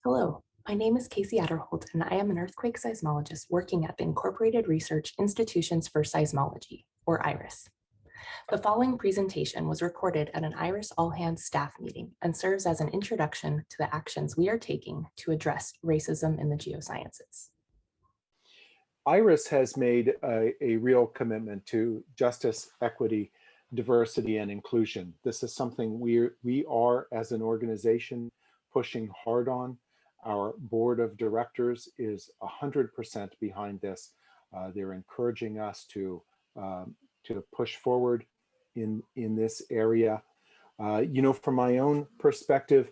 Hello, my name is Kasey Aderhold, and I am an earthquake seismologist working at the Incorporated Research Institutions for Seismology, or IRIS. The following presentation was recorded at an IRIS all-hands staff meeting and serves as an introduction to the actions we are taking to address racism in the geosciences. IRIS has made a real commitment to justice, equity, diversity, and inclusion. This is something we are, as an organization, pushing hard on. Our board of directors is 100% behind this. They're encouraging us to push forward in this area. From my own perspective,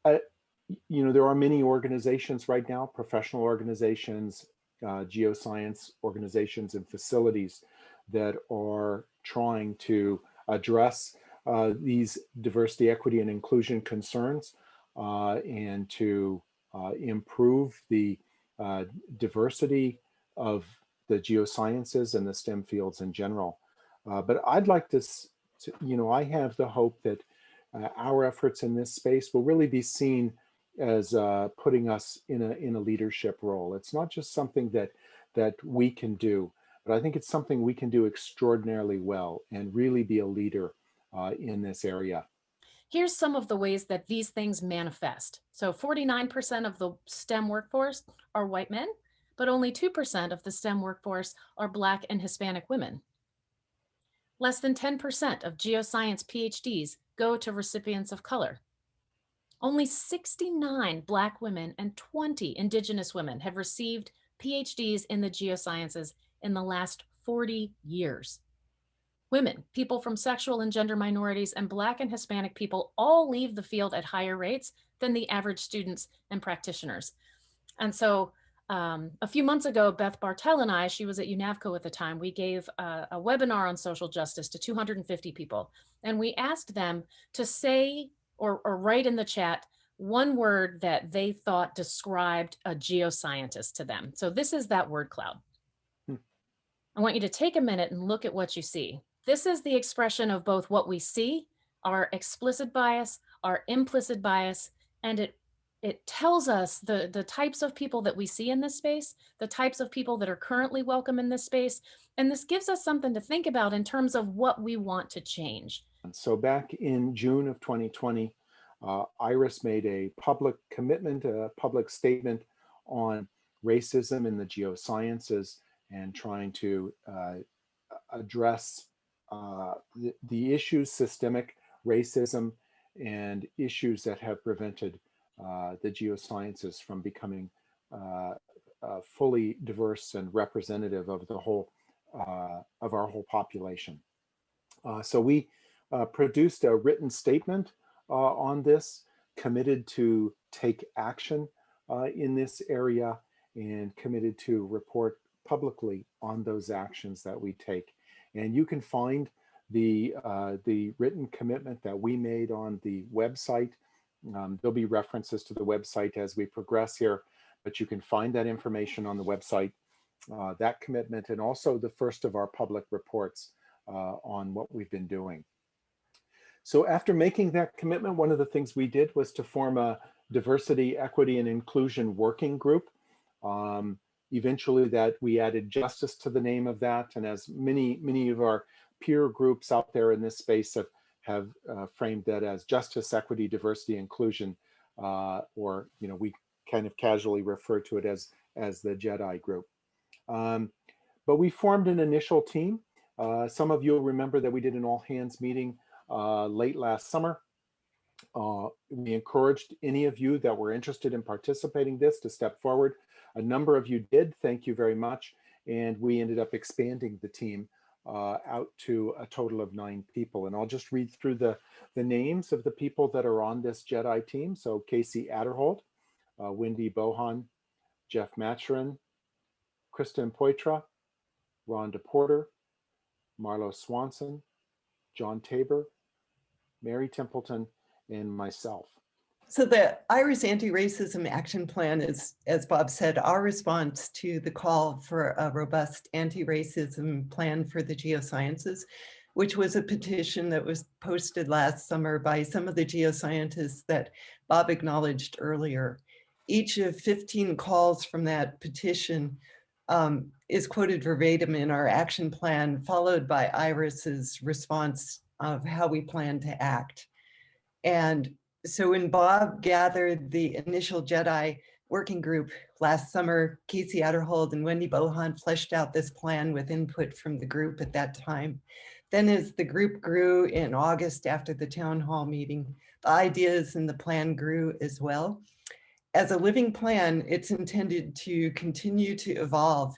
there are many organizations right now, professional organizations, geoscience organizations and facilities that are trying to address these diversity, equity, and inclusion concerns and to improve the diversity of the geosciences and the STEM fields in general. But I'd like to, I have the hope that our efforts in this space will really be seen as putting us in a leadership role. It's not just something that we can do, but I think it's something we can do extraordinarily well and really be a leader in this area. Here's some of the ways that these things manifest. So 49% of the STEM workforce are white men, but only 2% of the STEM workforce are Black and Hispanic women. Less than 10% of geoscience PhDs go to recipients of color. Only 69 Black women and 20 Indigenous women have received PhDs in the geosciences in the last 40 years. Women, people from sexual and gender minorities, and Black and Hispanic people all leave the field at higher rates than the average students and practitioners. And so a few months ago, Beth Bartel and I, she was at UNAVCO at the time, we gave a webinar on social justice to 250 people. And we asked them to say or write in the chat one word that they thought described a geoscientist to them. So this is that word cloud. I want you to take a minute and look at what you see. This is the expression of both what we see, our explicit bias, our implicit bias, and it tells us the types of people that we see in this space, the types of people that are currently welcome in this space, and this gives us something to think about in terms of what we want to change. So back in June of 2020, IRIS made a public commitment, a public statement on racism in the geosciences and trying to address the issues, systemic racism, and issues that have prevented the geosciences from becoming fully diverse and representative of the whole of our whole population. So we produced a written statement on this, committed to take action in this area, and committed to report publicly on those actions that we take. And you can find the written commitment that we made on the website. There'll be references to the website as we progress here, but you can find that information on the website, that commitment, and also the first of our public reports on what we've been doing. So after making that commitment, one of the things we did was to form a diversity, equity, and inclusion working group. Eventually that we added justice to the name of that. And as many of our peer groups out there in this space have framed that as justice, equity, diversity, inclusion, or we kind of casually refer to it as the JEDI group. But we formed an initial team. Some of you will remember that we did an all hands meeting late last summer. We encouraged any of you that were interested in participating in this to step forward. A number of you did, thank you very much. And we ended up expanding the team out to a total of 9 people. And I'll just read through the names of the people that are on this JEDI team. So Kasey Aderhold, Wendy Bohon, Jeph Mathurin, Krystin Poitra, Rhonda Porter, Marlo Swanson, John Tabor, Mary Templeton, and myself. So the IRIS Anti-Racism Action Plan is, as Bob said, our response to the call for a robust anti-racism plan for the geosciences. which was a petition that was posted last summer by some of the geoscientists that Bob acknowledged earlier. Each of 15 calls from that petition is quoted verbatim in our action plan, followed by Iris's response of how we plan to act. And so when Bob gathered the initial JEDI working group last summer, Kasey Aderhold and Wendy Bohon fleshed out this plan with input from the group at that time. Then as the group grew in August after the town hall meeting, the ideas and the plan grew as well. As a living plan, it's intended to continue to evolve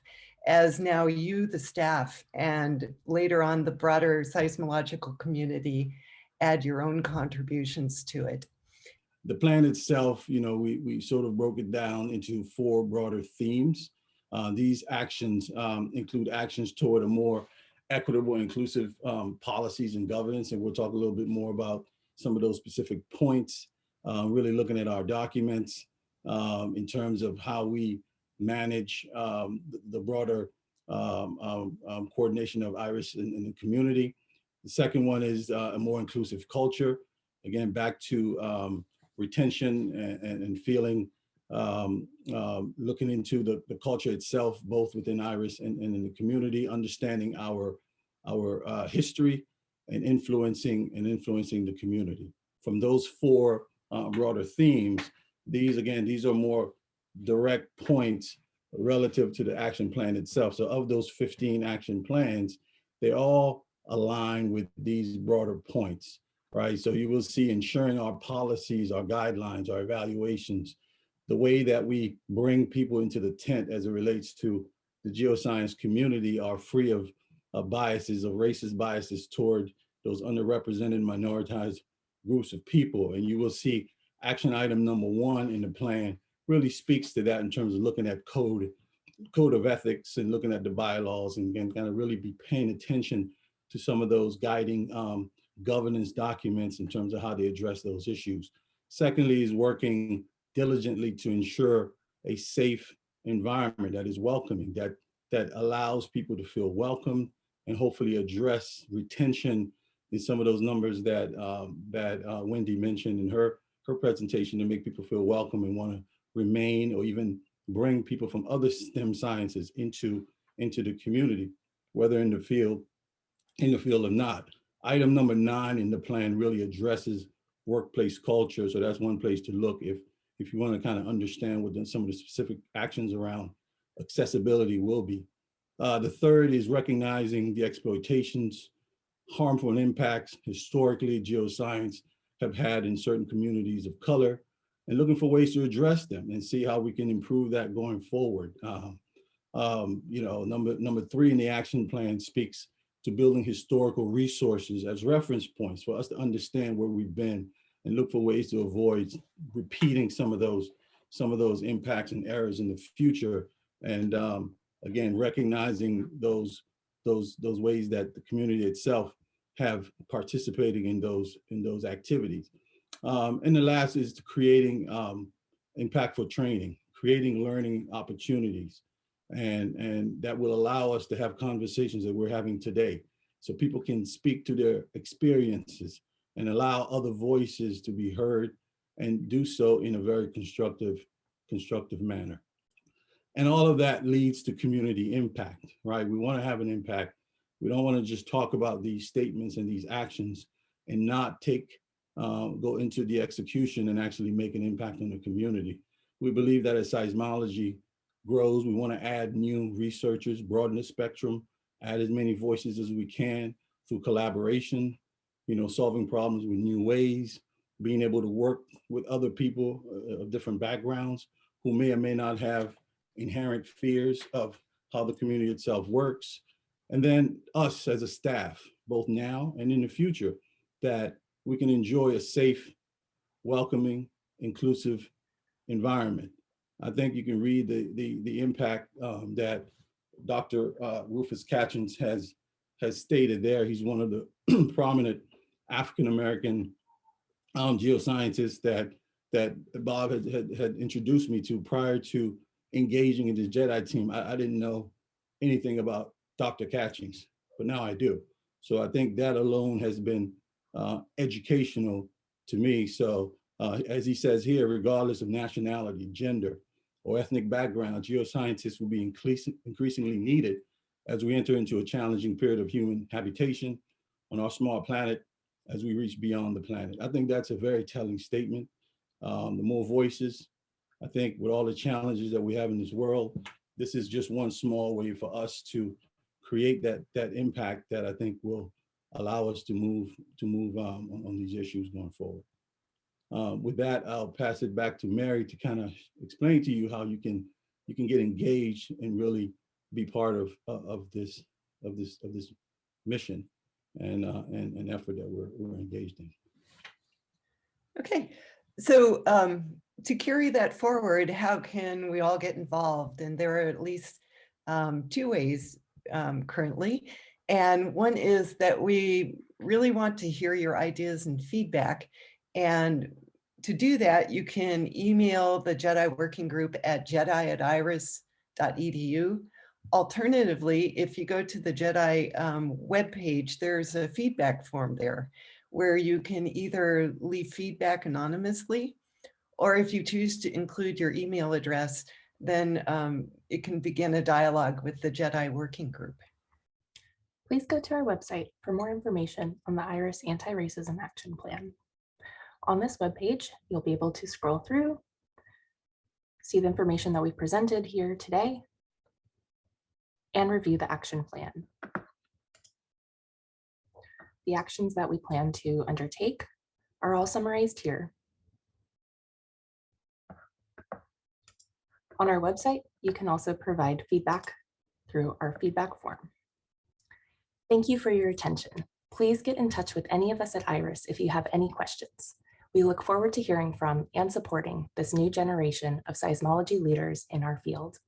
as now you, the staff, and later on the broader seismological community add your own contributions to it. The plan itself, we sort of broke it down into 4 broader themes. These actions include actions toward a more equitable, inclusive policies and governance, and we'll talk a little bit more about some of those specific points, really looking at our documents in terms of how we manage the broader coordination of IRIS in the community. The second one is a more inclusive culture. Again, back to retention and feeling, looking into the culture itself, both within IRIS and in the community, understanding our history and influencing the community. From those 4 broader themes, these are more direct points relative to the action plan itself. So of those 15 action plans, they all align with these broader points, right? So you will see ensuring our policies, our guidelines, our evaluations, the way that we bring people into the tent as it relates to the geoscience community are free of biases, of racist biases toward those underrepresented, minoritized groups of people. And you will see action item number 1 in the plan really speaks to that in terms of looking at code of ethics and looking at the bylaws and kind of really be paying attention to some of those guiding governance documents in terms of how they address those issues. Secondly is working diligently to ensure a safe environment that is welcoming, that allows people to feel welcome and hopefully address retention in some of those numbers that Wendy mentioned in her presentation, to make people feel welcome and want to remain or even bring people from other STEM sciences into the community, whether in the field or not. Item number 9 in the plan really addresses workplace culture. So that's one place to look if you want to kind of understand what some of the specific actions around accessibility will be. The third is recognizing the exploitations, harmful impacts historically geoscience have had in certain communities of color, and looking for ways to address them and see how we can improve that going forward. Number 3 in the action plan speaks to building historical resources as reference points for us to understand where we've been and look for ways to avoid repeating some of those impacts and errors in the future. And again, recognizing those ways that the community itself have participating in those activities. And the last is to creating impactful training, creating learning opportunities, and that will allow us to have conversations that we're having today, so people can speak to their experiences and allow other voices to be heard, and do so in a very constructive manner. And all of that leads to community impact, right? We want to have an impact. We don't want to just talk about these statements and these actions and not go into the execution and actually make an impact on the community. We believe that as seismology grows, we want to add new researchers, broaden the spectrum, add as many voices as we can through collaboration, solving problems with new ways, being able to work with other people of different backgrounds who may or may not have inherent fears of how the community itself works. And then us as a staff, both now and in the future, that we can enjoy a safe, welcoming, inclusive environment. I think you can read the impact that Dr. Rufus Catchings has stated there. He's one of the prominent African-American geoscientists that Bob had introduced me to prior to engaging in the JEDI team. I didn't know anything about Dr. Catchings, but now I do. So I think that alone has been educational to me. So as he says here, regardless of nationality, gender, or ethnic background, geoscientists will be increasingly needed as we enter into a challenging period of human habitation on our small planet as we reach beyond the planet. I think that's a very telling statement. The more voices, I think with all the challenges that we have in this world, this is just one small way for us to create that impact that I think will allow us to move on these issues going forward. With that, I'll pass it back to Mary to kind of explain to you how you can get engaged and really be part of this mission and effort that we're engaged in. Okay, so to carry that forward, how can we all get involved? And there are at least 2 ways currently. And one is that we really want to hear your ideas and feedback. And to do that, you can email the JEDI working group at jedi@iris.edu. Alternatively, if you go to the JEDI webpage, there's a feedback form there where you can either leave feedback anonymously, or if you choose to include your email address, then it can begin a dialogue with the JEDI working group. Please go to our website for more information on the IRIS Anti-Racism Action Plan. On this webpage, you'll be able to scroll through, see the information that we presented here today, and review the action plan. The actions that we plan to undertake are all summarized here. On our website, you can also provide feedback through our feedback form. Thank you for your attention. Please get in touch with any of us at IRIS if you have any questions. We look forward to hearing from and supporting this new generation of seismology leaders in our field.